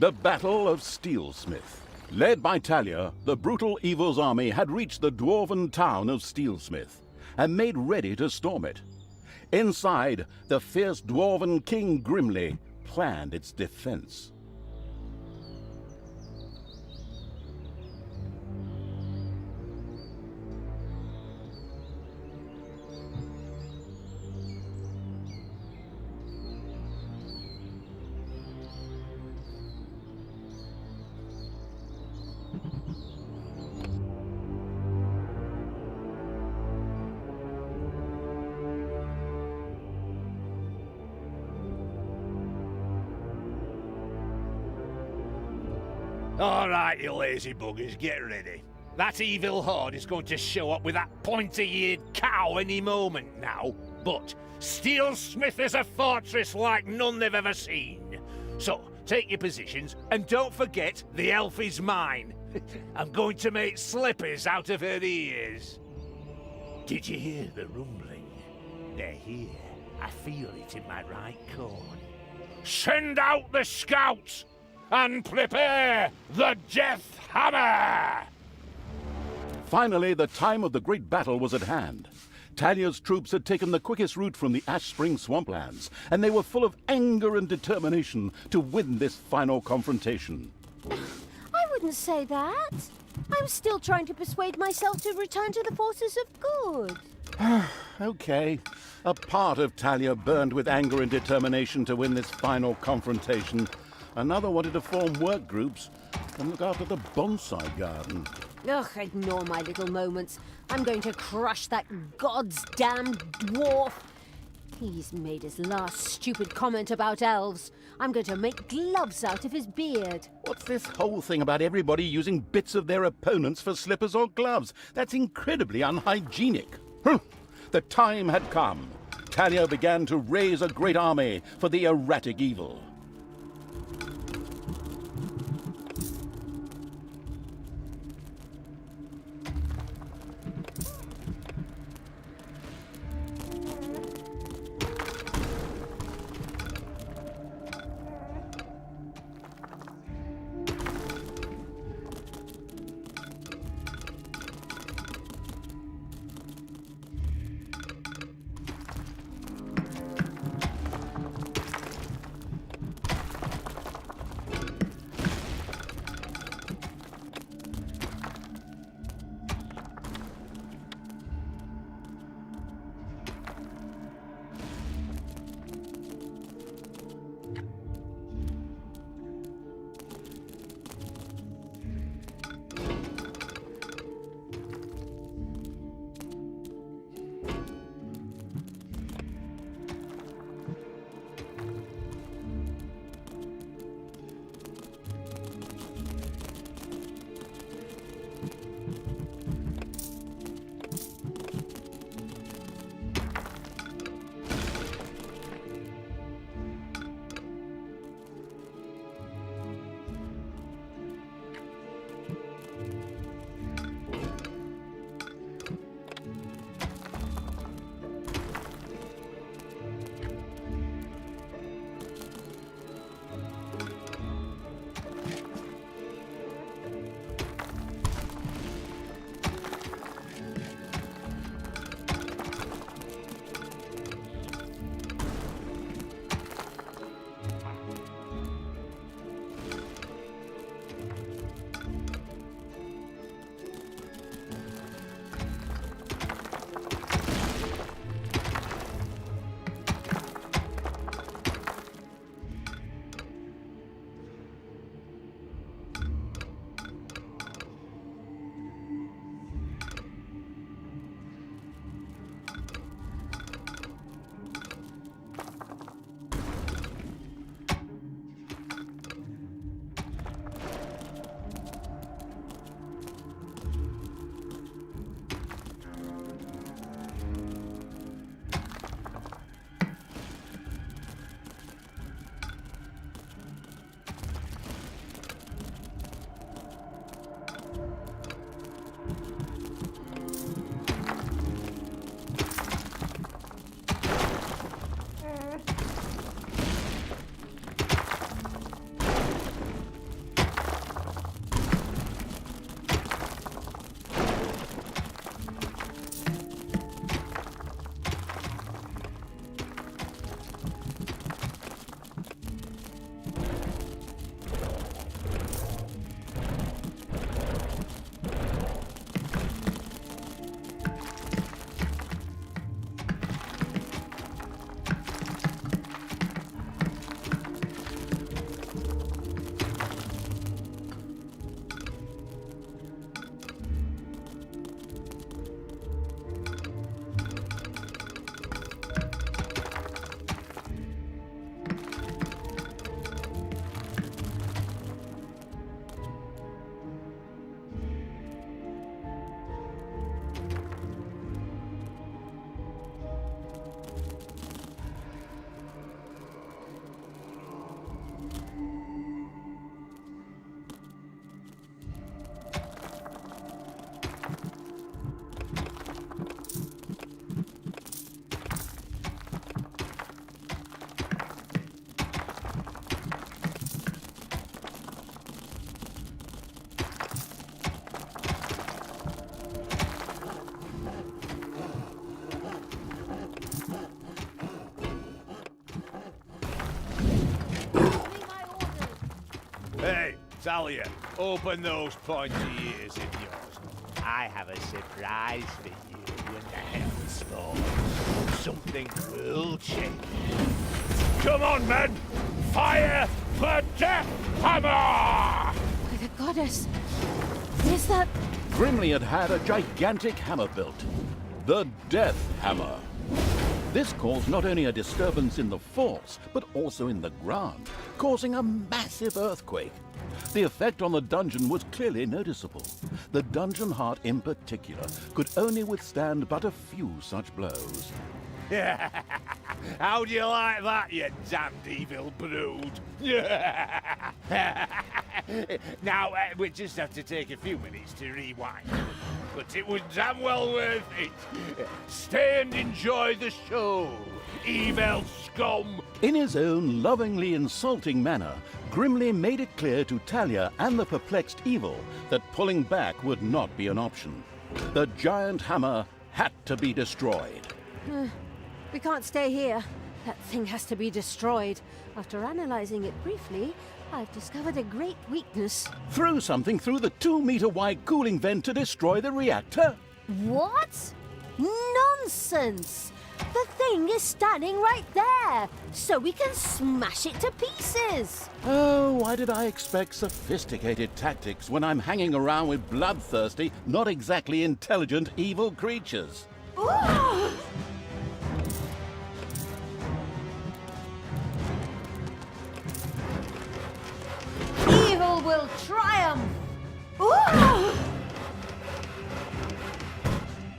The Battle of Steelsmith. Led by Talia, the brutal evil's army had reached the dwarven town of Steelsmith and made ready to storm it. Inside, the fierce dwarven king grimly planned its defense. All right, you lazy buggers, get ready. That evil horde is going to show up with that pointy-eared cow any moment now. But Steelsmith is a fortress like none they've ever seen. So, take your positions, and don't forget the elf is mine. I'm going to make slippers out of her ears. Did you hear the rumbling? They're here. I feel it in my right corn. Send out the scouts! And prepare the Death Hammer! Finally, the time of the great battle was at hand. Talia's troops had taken the quickest route from the Ash Spring swamplands, and they were full of anger and determination to win this final confrontation. I wouldn't say that. I'm still trying to persuade myself to return to the forces of good. Okay. A part of Talia burned with anger and determination to win this final confrontation. Another wanted to form work groups and look after the bonsai garden. Ugh, ignore my little moments. I'm going to crush that god's damned dwarf. He's made his last stupid comment about elves. I'm going to make gloves out of his beard. What's this whole thing about everybody using bits of their opponents for slippers or gloves? That's incredibly unhygienic. The time had come. Talia began to raise a great army for the erratic evil. Hey, Talia, open those pointy ears of yours. I have a surprise for you when the hells fall. Something will change. Come on, men! Fire the Death Hammer! By the goddess, is that... Grimly had had a gigantic hammer built, the Death Hammer. This caused not only a disturbance in the force, but also in the ground, causing a massive earthquake. The effect on the dungeon was clearly noticeable. The dungeon heart in particular could only withstand but a few such blows. How do you like that, you damned evil brood? Now, we just have to take a few minutes to rewind. But it was damn well worth it. Stay and enjoy the show, evil scum. In his own lovingly insulting manner, Grimly made it clear to Talia and the perplexed evil that pulling back would not be an option. The giant hammer had to be destroyed. We can't stay here. That thing has to be destroyed. After analyzing it briefly, I've discovered a great weakness. Throw something through the 2-meter-wide cooling vent to destroy the reactor? What? Nonsense! The thing is standing right there, so we can smash it to pieces. Oh, why did I expect sophisticated tactics when I'm hanging around with bloodthirsty, not exactly intelligent evil creatures? Ooh! Evil will triumph! Ooh!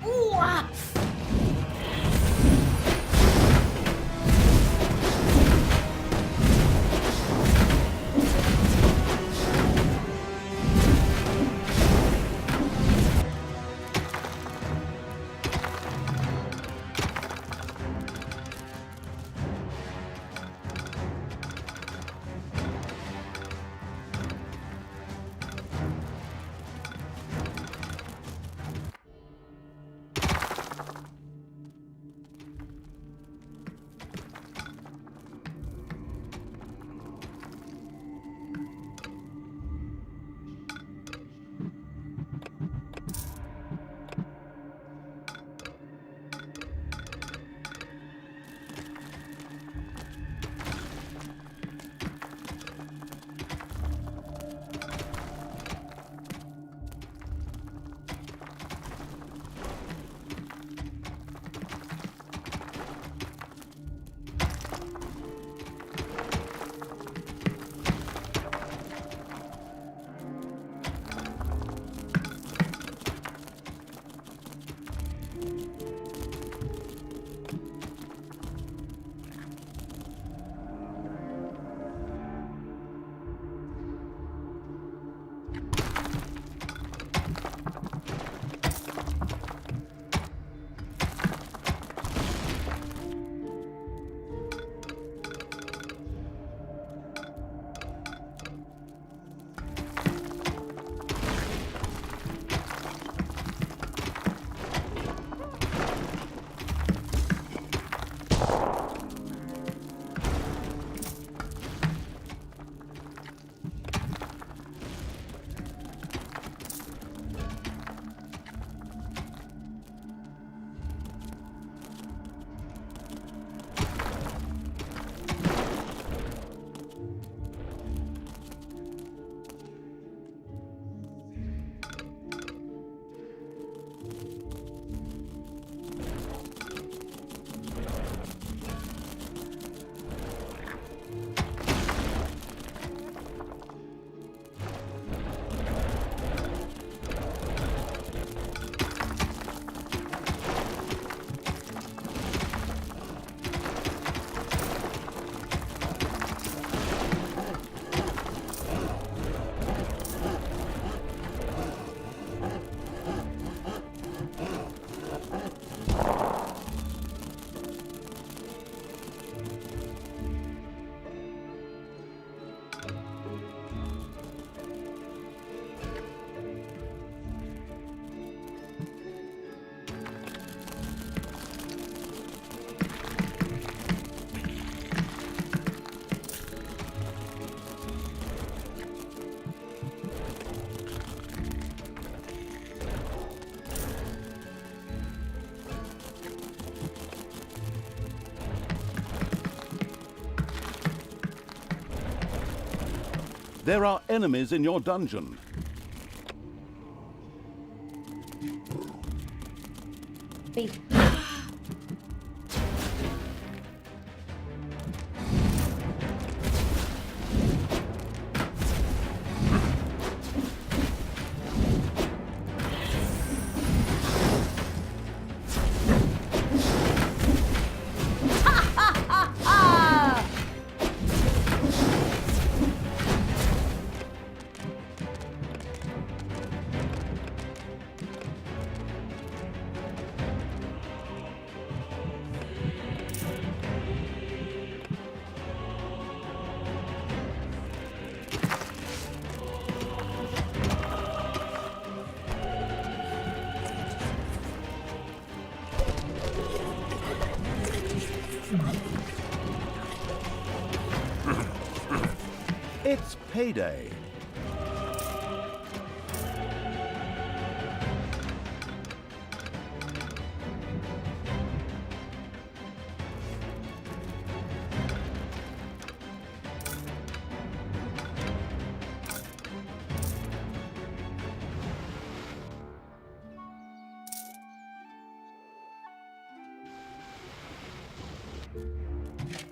Ooh! Ah! There are enemies in your dungeon. Me. It's payday.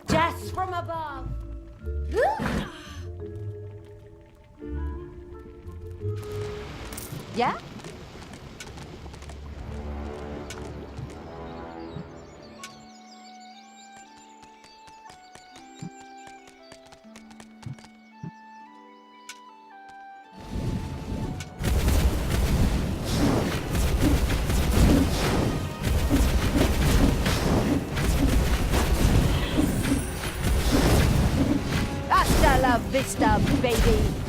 Death from above. Yeah? Hasta la vista, baby.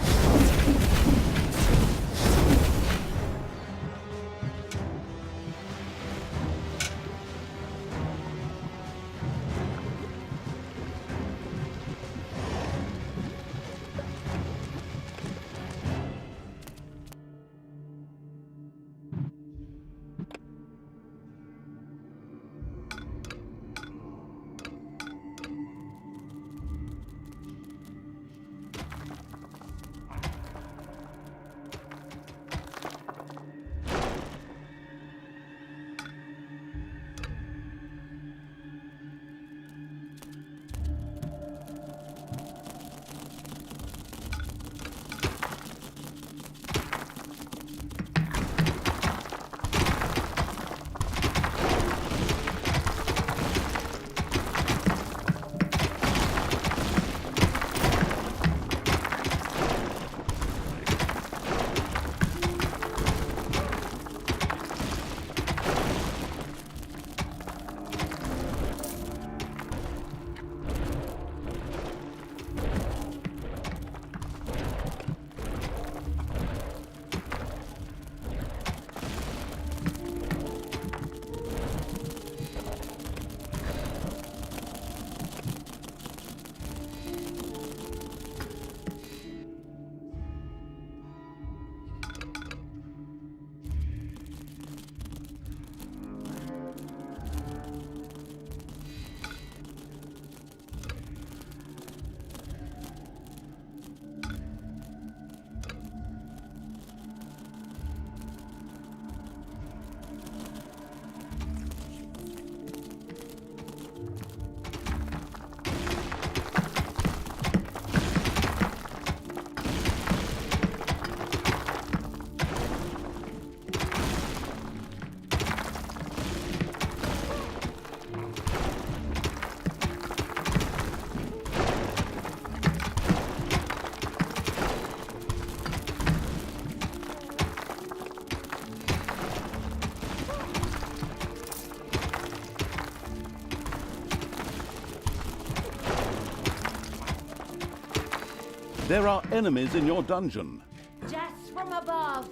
There are enemies in your dungeon. Death from above.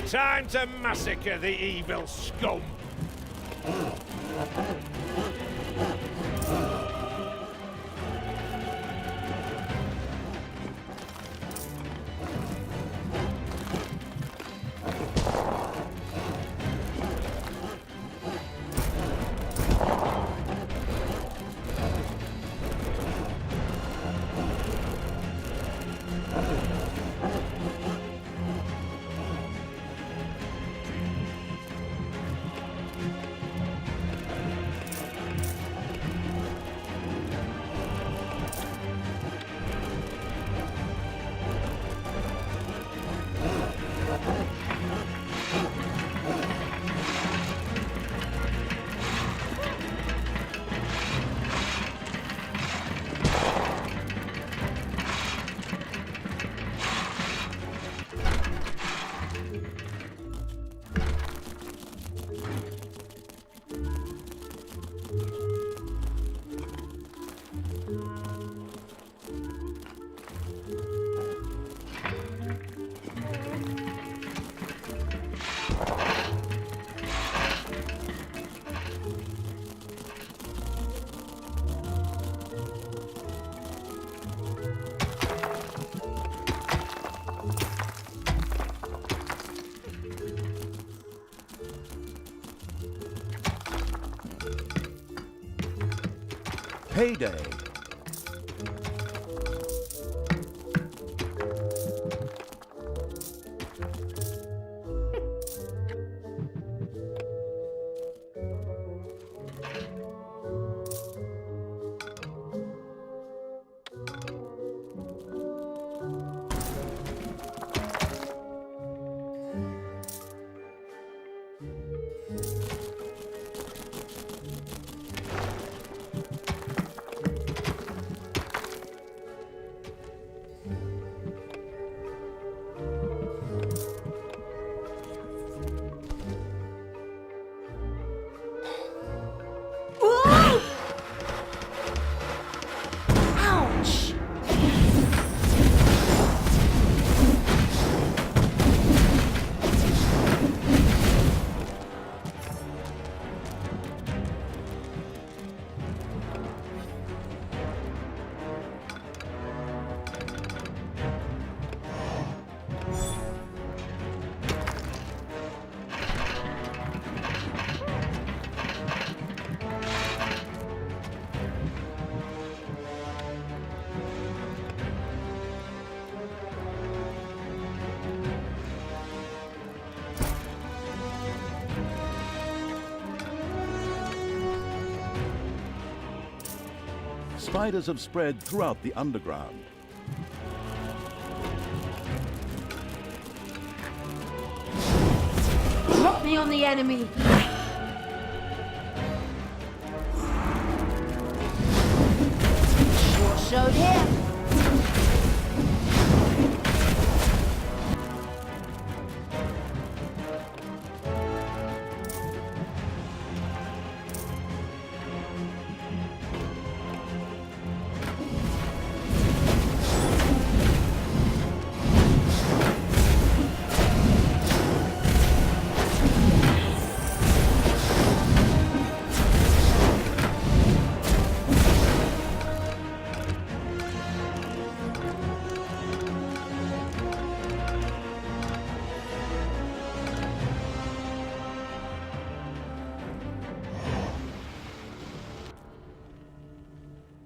Time to massacre the evil scum. Payday. Spiders have spread throughout the underground. Drop me on the enemy! Sure showed here!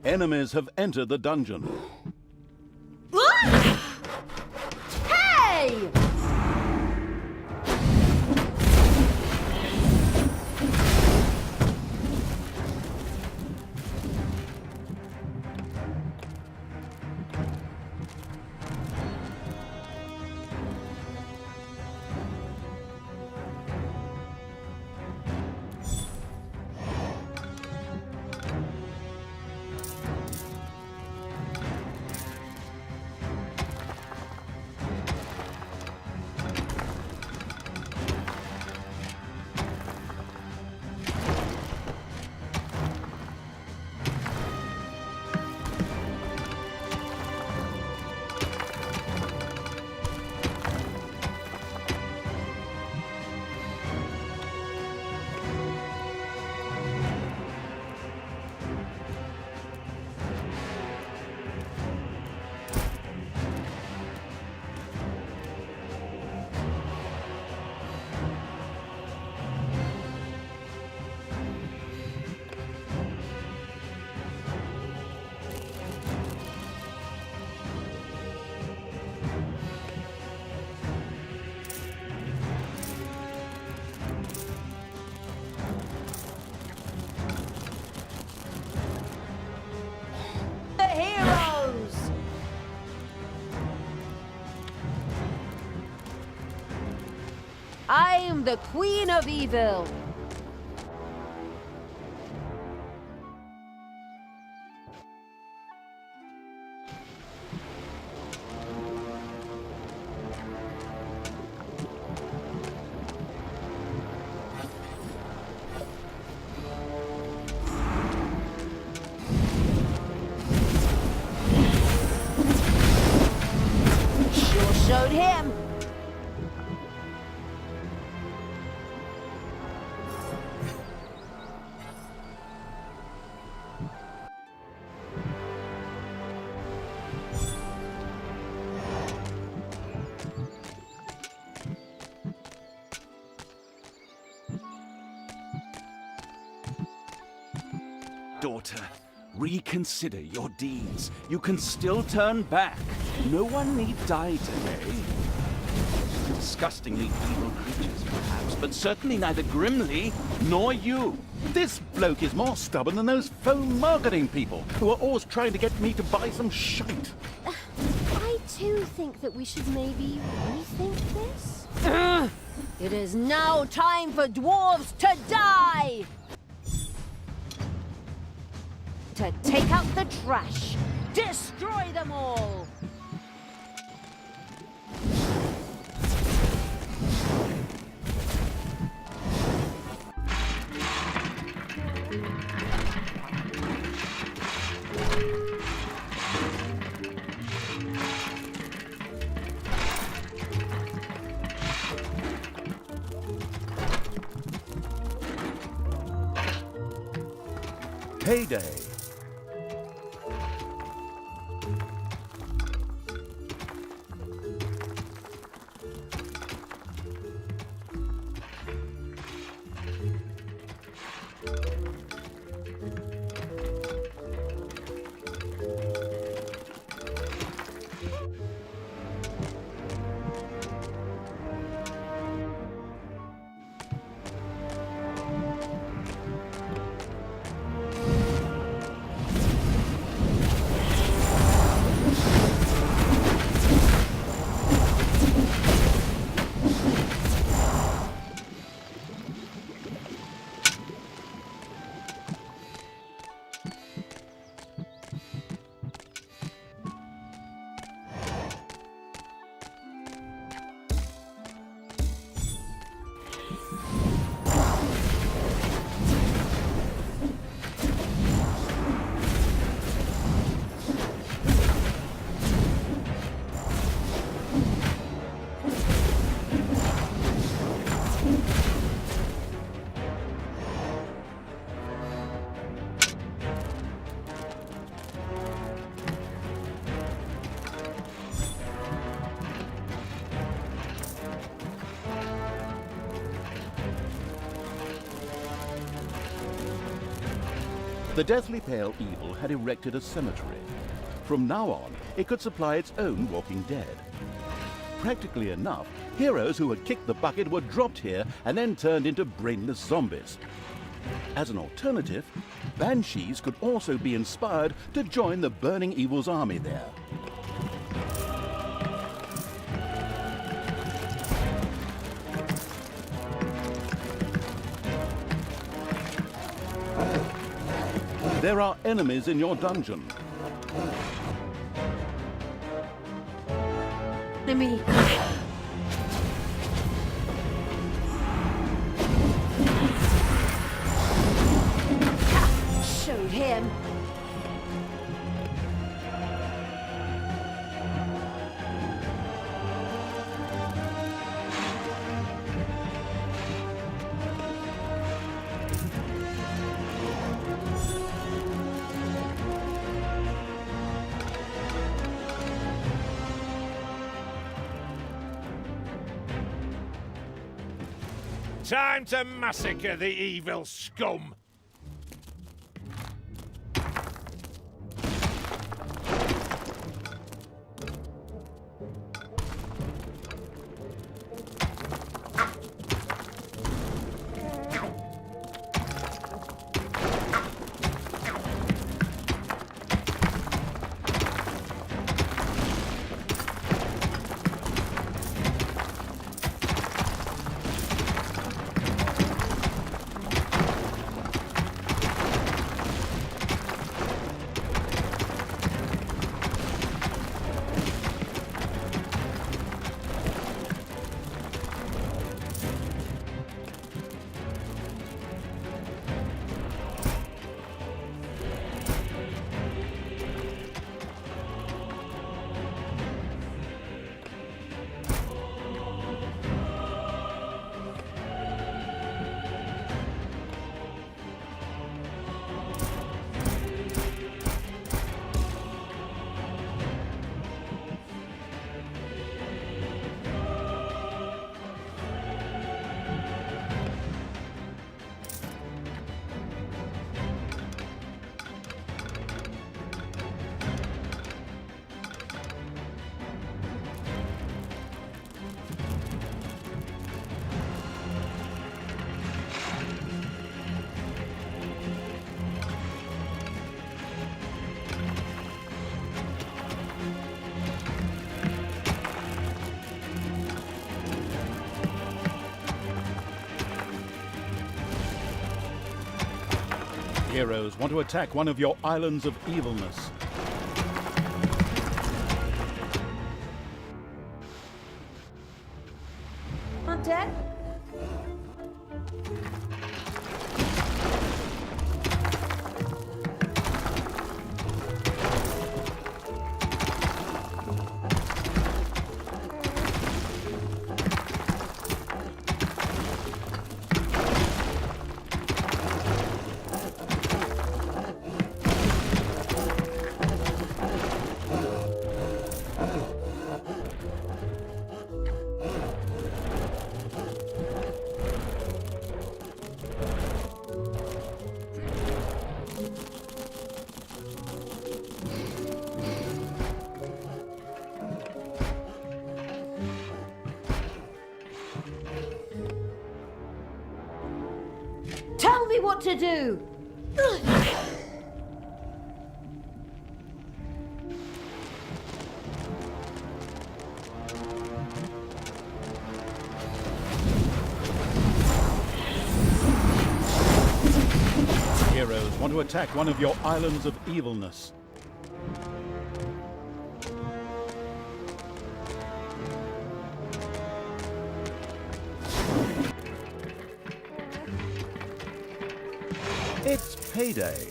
Enemies have entered the dungeon. Hey! I'm the Queen of Evil. Sure showed him. Daughter, reconsider your deeds. You can still turn back. No one need die today. Disgustingly evil creatures, perhaps, but certainly neither Grimly nor you. This bloke is more stubborn than those phone marketing people who are always trying to get me to buy some shite. I too think that we should maybe rethink this. It is now time for dwarves to die! To take out the trash. Destroy them all! Payday. The Deathly Pale Evil had erected a cemetery. From now on, it could supply its own walking dead. Practically enough, heroes who had kicked the bucket were dropped here and then turned into brainless zombies. As an alternative, banshees could also be inspired to join the Burning Evil's army there. There are enemies in your dungeon. Enemy. Showed him. Time to massacre the evil scum! Heroes want to attack one of your islands of evilness. On deck? Tell me what to do! Heroes want to attack one of your islands of evilness. It's payday.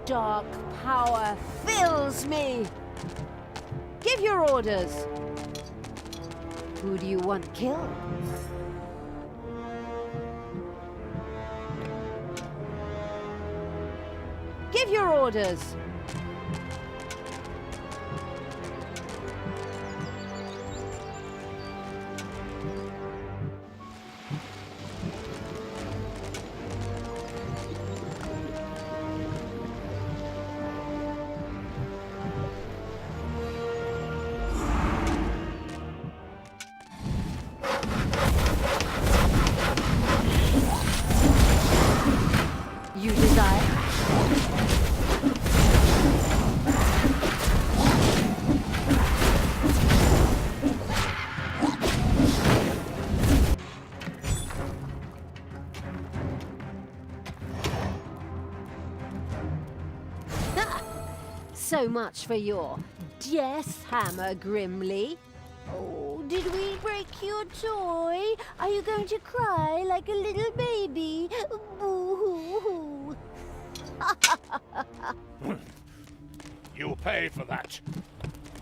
Dark power fills me! Give your orders! Who do you want killed? Give your orders! You desire? So much for your death hammer, Grimly. Oh, did we break your toy? Are you going to cry like a little baby? Boo-hoo-hoo. You'll pay for that.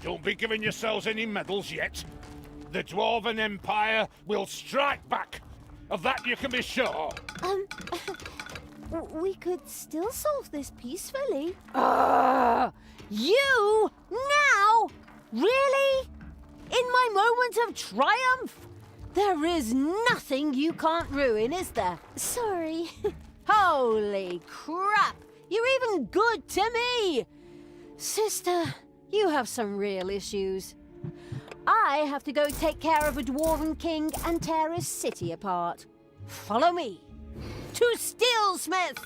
Don't be giving yourselves any medals yet. The Dwarven Empire will strike back. Of that you can be sure. We could still solve this peacefully. You? Now? Really? In my moment of triumph? There is nothing you can't ruin, is there? Sorry. Holy crap! You're even good to me! Sister, you have some real issues. I have to go take care of a dwarven king and tear his city apart. Follow me to Steelsmith!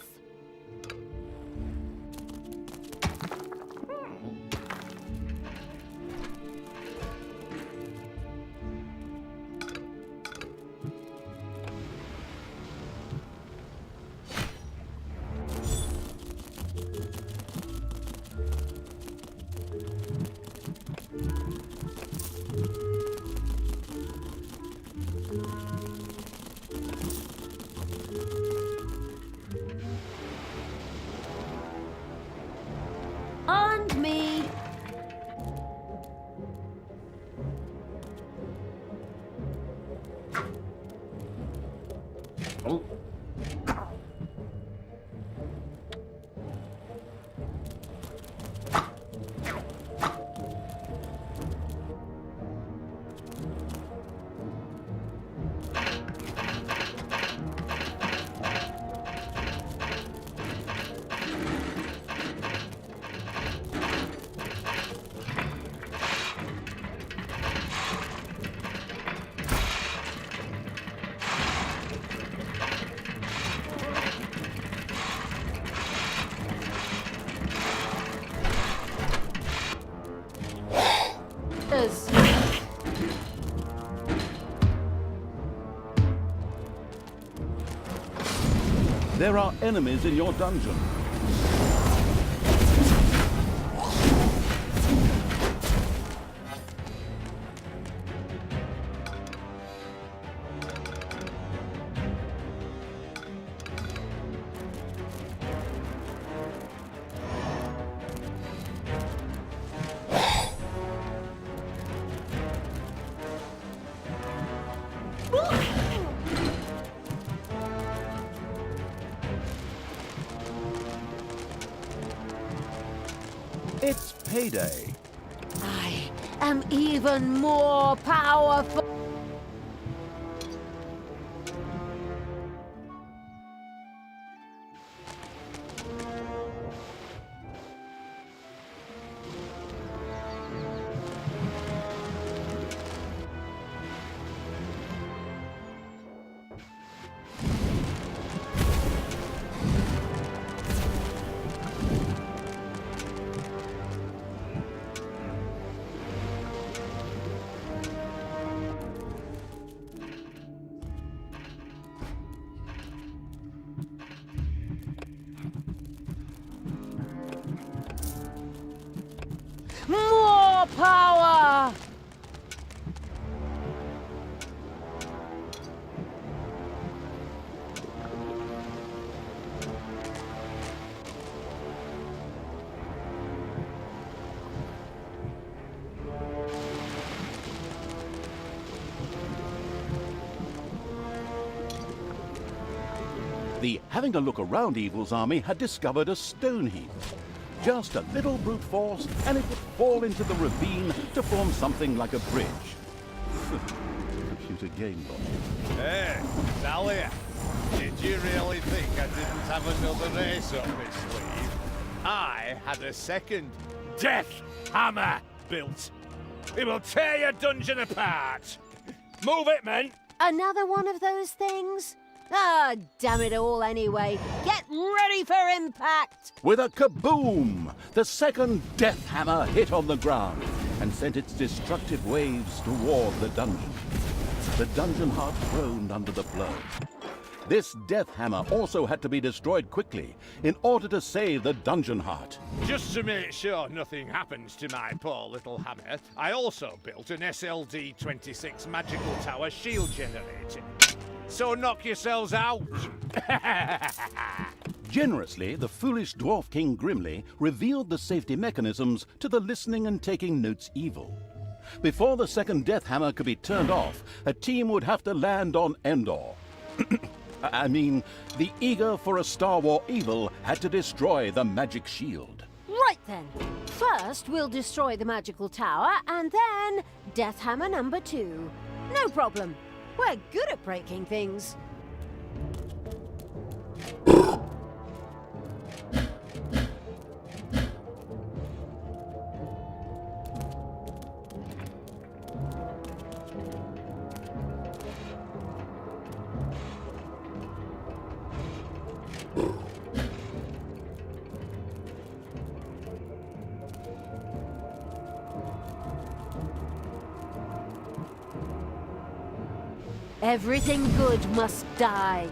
And me. There are enemies in your dungeon. It's payday. I am even more powerful. More power! The having a look around Evil's army had discovered a stone heap. Just a little brute force, and it would fall into the ravine to form something like a bridge. Computer game logic. Hey, Talia, did you really think I didn't have another ace up my sleeve? I had a second death hammer built. It will tear your dungeon apart. Move it, men. Another one of those things? Ah, damn it all anyway. Get ready for impact! With a kaboom, the second death hammer hit on the ground and sent its destructive waves toward the dungeon. The dungeon heart groaned under the blow. This death hammer also had to be destroyed quickly in order to save the dungeon heart. Just to make sure nothing happens to my poor little hammer, I also built an SLD-26 magical tower shield generator. So knock yourselves out. Generously, the foolish Dwarf King Grimly revealed the safety mechanisms to the listening and taking notes Evil. Before the second death hammer could be turned off, a team would have to land on Endor. I mean, the eager for a Star War evil had to destroy the magic shield. Right then. First, we'll destroy the magical tower, and then Death Hammer number 2. No problem. We're good at breaking things. Everything good must die.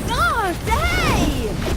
Oh, hey!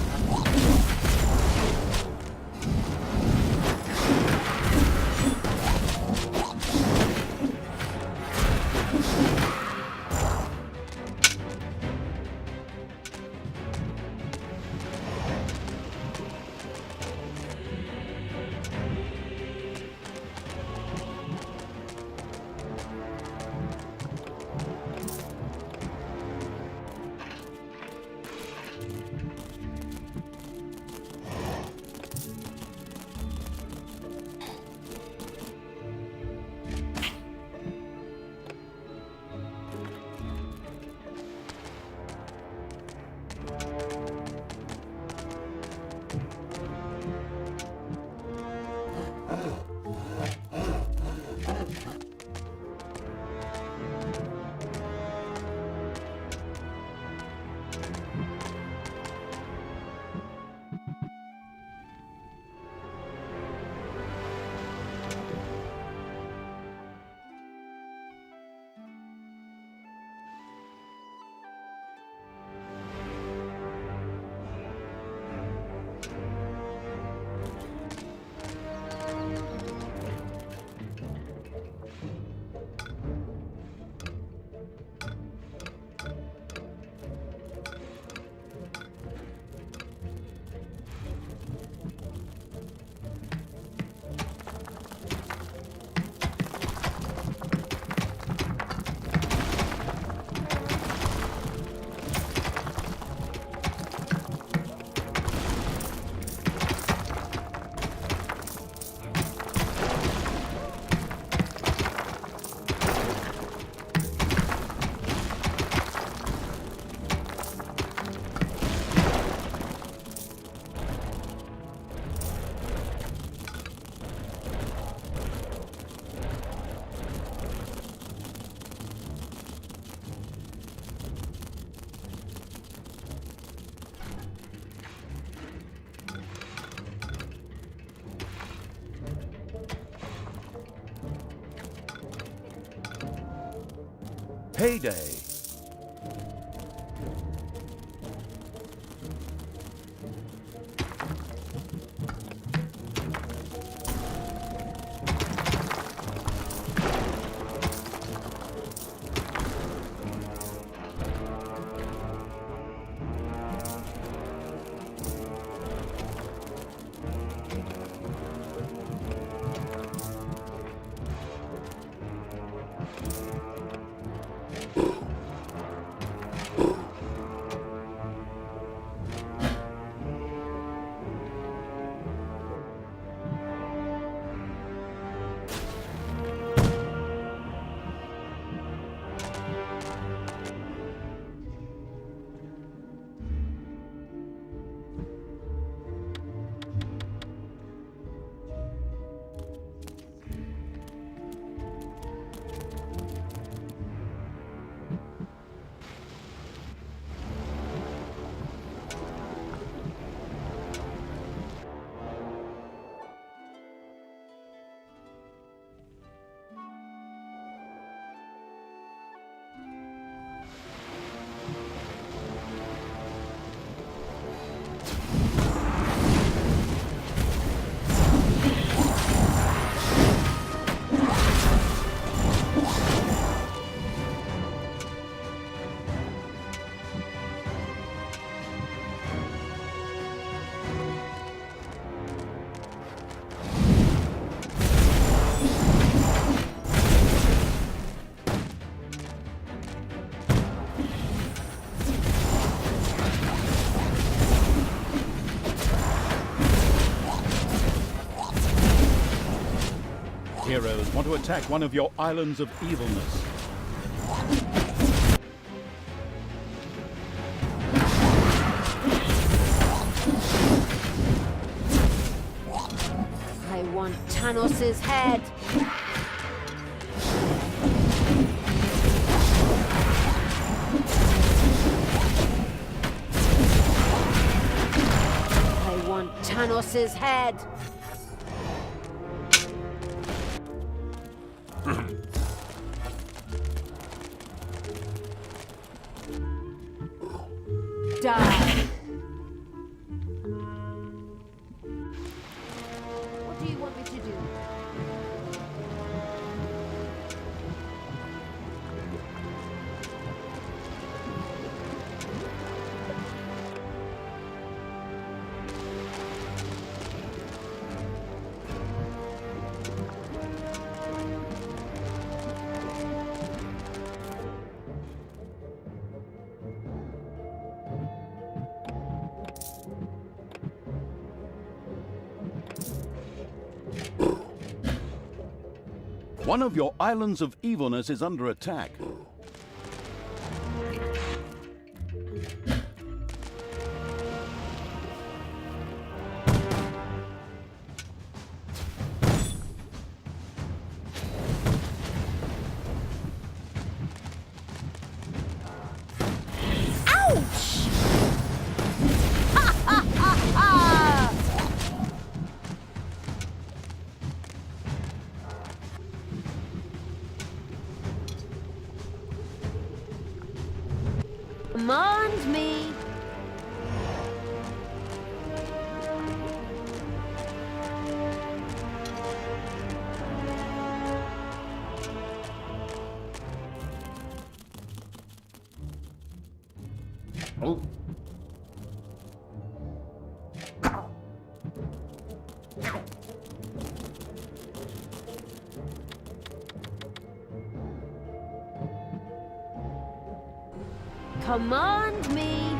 Payday. heroes want to attack one of your islands of evilness. I want Tanos's head. I want Tanos's head. Die. What do you want me to do? One of your islands of evilness is under attack. Command me. Command me.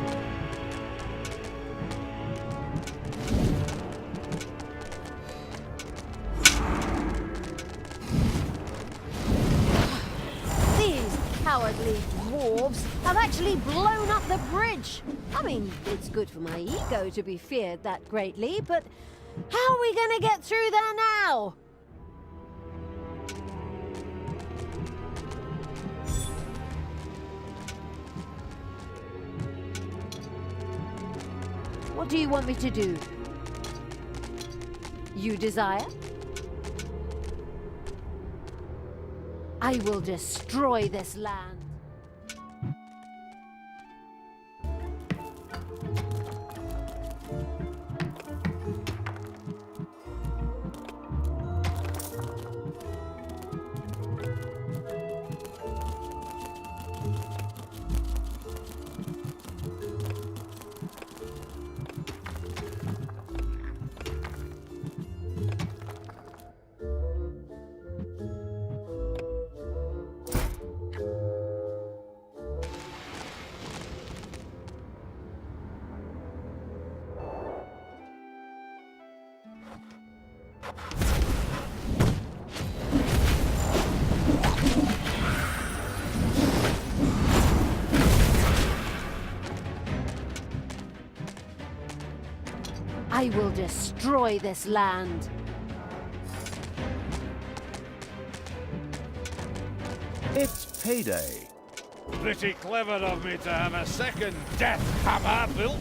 These cowardly dwarves have actually blown up the bridge. I mean, it's good for my ego to be feared that greatly, but how are we going to get through there now? What do you want me to do? You desire? I will destroy this land. I will destroy this land. It's payday. Pretty clever of me to have a second death hammer built.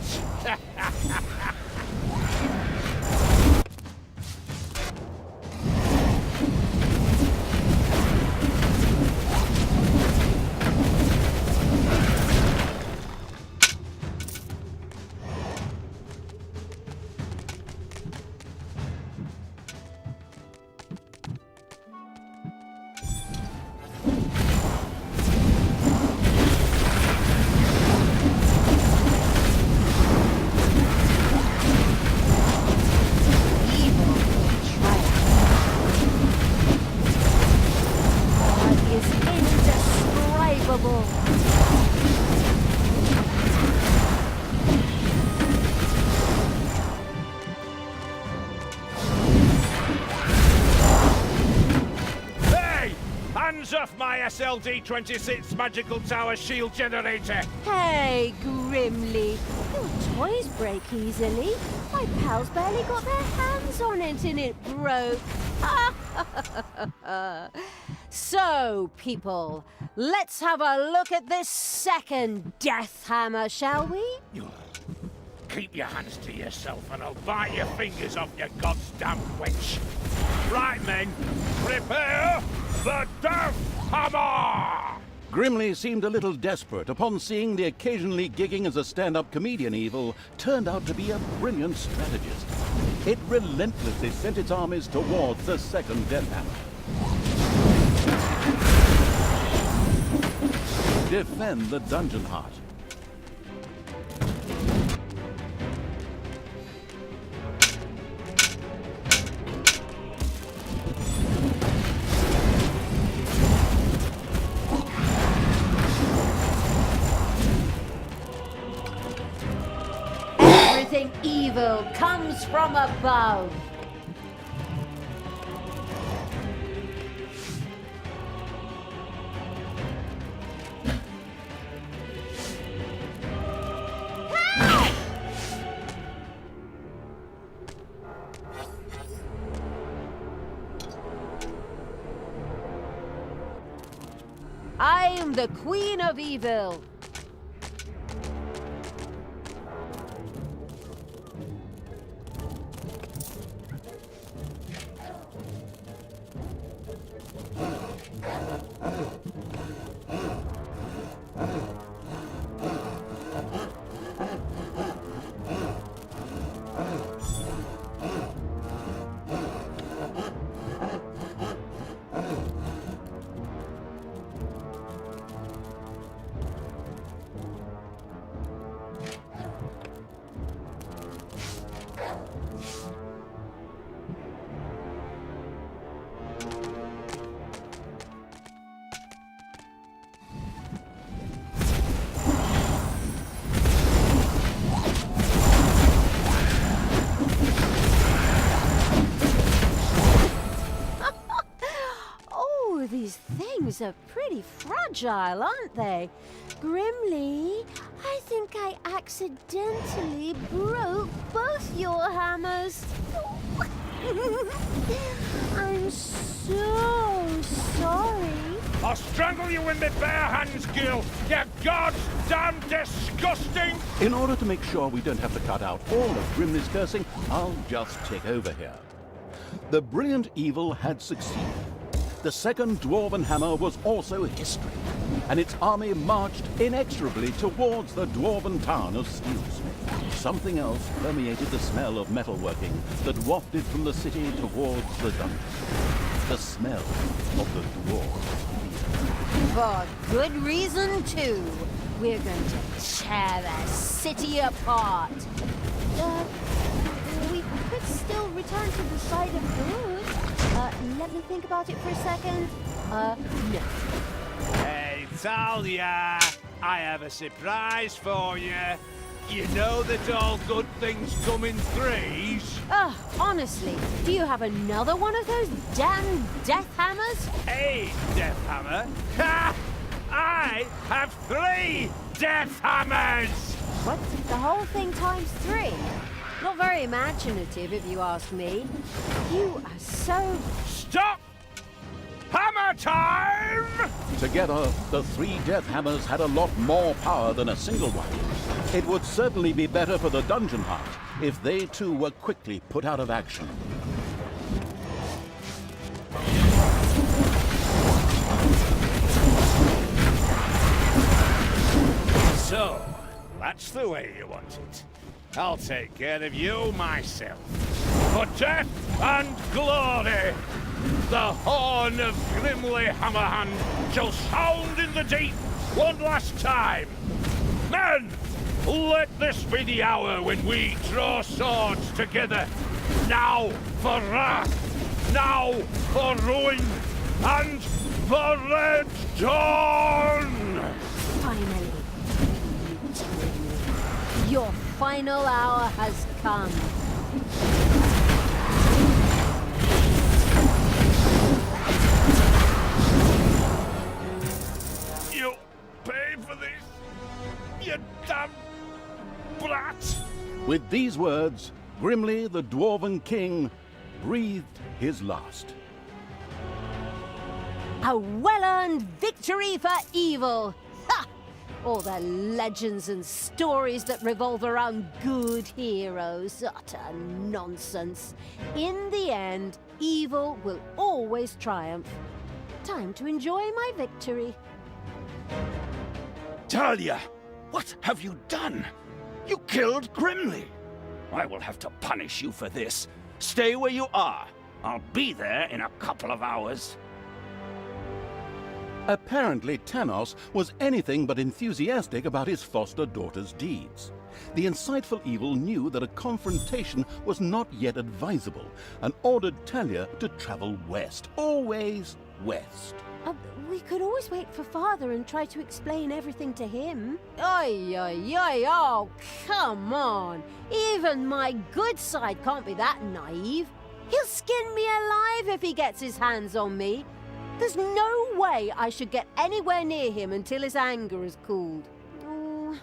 Hands off my SLD-26 magical tower shield generator! Hey, Grimly. Your toys break easily. My pals barely got their hands on it and it broke. So, people, let's have a look at this second death hammer, shall we? Keep your hands to yourself and I'll bite your fingers off, you goddamn wench. Right, men, prepare the death hammer! Grimly seemed a little desperate upon seeing the occasionally gigging as a stand-up comedian evil turned out to be a brilliant strategist. It relentlessly sent its armies towards the second death hammer. Defend the dungeon heart. Everything evil comes from above. I am the Queen of Evil. These things are pretty fragile, aren't they? Grimly, I think I accidentally broke both your hammers. I'm so sorry. I'll strangle you in my bare hands, Gil! You goddamn disgusting! In order to make sure we don't have to cut out all of Grimly's cursing, I'll just take over here. The brilliant evil had succeeded. The second Dwarven Hammer was also history, and its army marched inexorably towards the Dwarven town of Stilsmith. Something else permeated the smell of metalworking that wafted from the city towards the dungeon. The smell of the dwarves. For good reason, too. We're going to tear the city apart. We could still return to the side of good. Let me think about it for a second. No. Hey, Talia, I have a surprise for you. You know that all good things come in threes? Honestly, do you have another one of those damn death hammers? A death hammer? Ha! I have 3 death hammers! What? The whole thing times 3? Not very imaginative, if you ask me. You are so... Stop! Hammer time! Together, the 3 death hammers had a lot more power than a single one. It would certainly be better for the dungeon heart if they too were quickly put out of action. So, that's the way you want it. I'll take care of you myself. For death and glory, the horn of Grimly Hammerhand shall sound in the deep one last time. Men, let this be the hour when we draw swords together. Now for wrath, now for ruin, and for red dawn! Finally. Your final hour has come. With these words, Grimly the Dwarven King breathed his last. A well-earned victory for evil! Ha! All the legends and stories that revolve around good heroes. Utter nonsense. In the end, evil will always triumph. Time to enjoy my victory. Talia, what have you done? You killed Grimly. I will have to punish you for this. Stay where you are. I'll be there in a couple of hours. Apparently, Tanos was anything but enthusiastic about his foster daughter's deeds. The insightful evil knew that a confrontation was not yet advisable and ordered Talia to travel west, always west. We could always wait for Father and try to explain everything to him. Oi, oi, oi, oh, come on. Even my good side can't be that naive. He'll skin me alive if he gets his hands on me. There's no way I should get anywhere near him until his anger has cooled. Oh,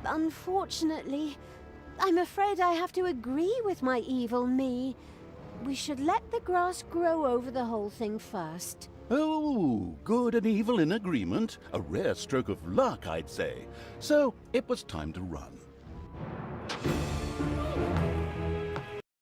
unfortunately, I'm afraid I have to agree with my evil me. We should let the grass grow over the whole thing first. Oh, good and evil in agreement. A rare stroke of luck, I'd say. So it was time to run.